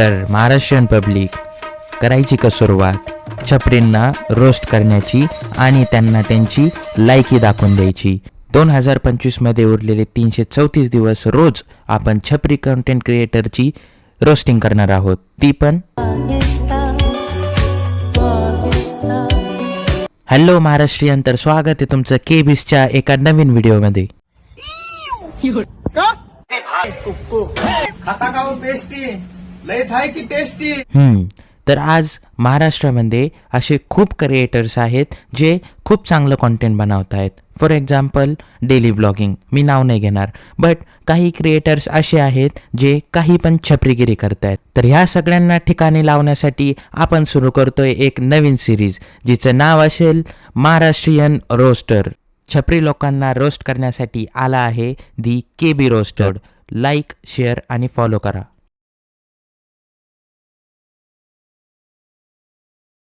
तर महाराष्ट्रीयन पब्लिक, करायची का सुरुवात छपरींना रोस्ट करण्याची आणि त्यांना त्यांची लायकी दाखवून द्यायची. 2025मध्ये उरलेले 334 दिवस रोज आपण छपरी कंटेंट क्रिएटरची रोस्टिंग करणार आहोत, ती पण. हॅलो महाराष्ट्रीयन, तर स्वागत आहे तुमचं केबीसच्या एका नवीन व्हिडिओमध्ये. खाता का पेस्टी लयच आहे की टेस्टी. तर आज महाराष्ट्रामध्ये असे खूप क्रिएटर्स आहेत जे खूप चांगलं कॉन्टेंट बनवत आहेत. फॉर एक्झाम्पल डेली ब्लॉगिंग, मी नाव नाही घेणार, बट काही क्रिएटर्स असे आहेत जे काही पण छपरीगिरी करतायत. तर ह्या सगळ्यांना ठिकाणी लावण्यासाठी आपण सुरू करतोय एक नवीन सिरीज, जिचं नाव असेल महाराष्ट्रीयन रोस्टर. छपरी लोकांना रोस्ट करण्यासाठी आला आहे दी केबी रोस्टर. लाईक, शेअर आणि फॉलो करा.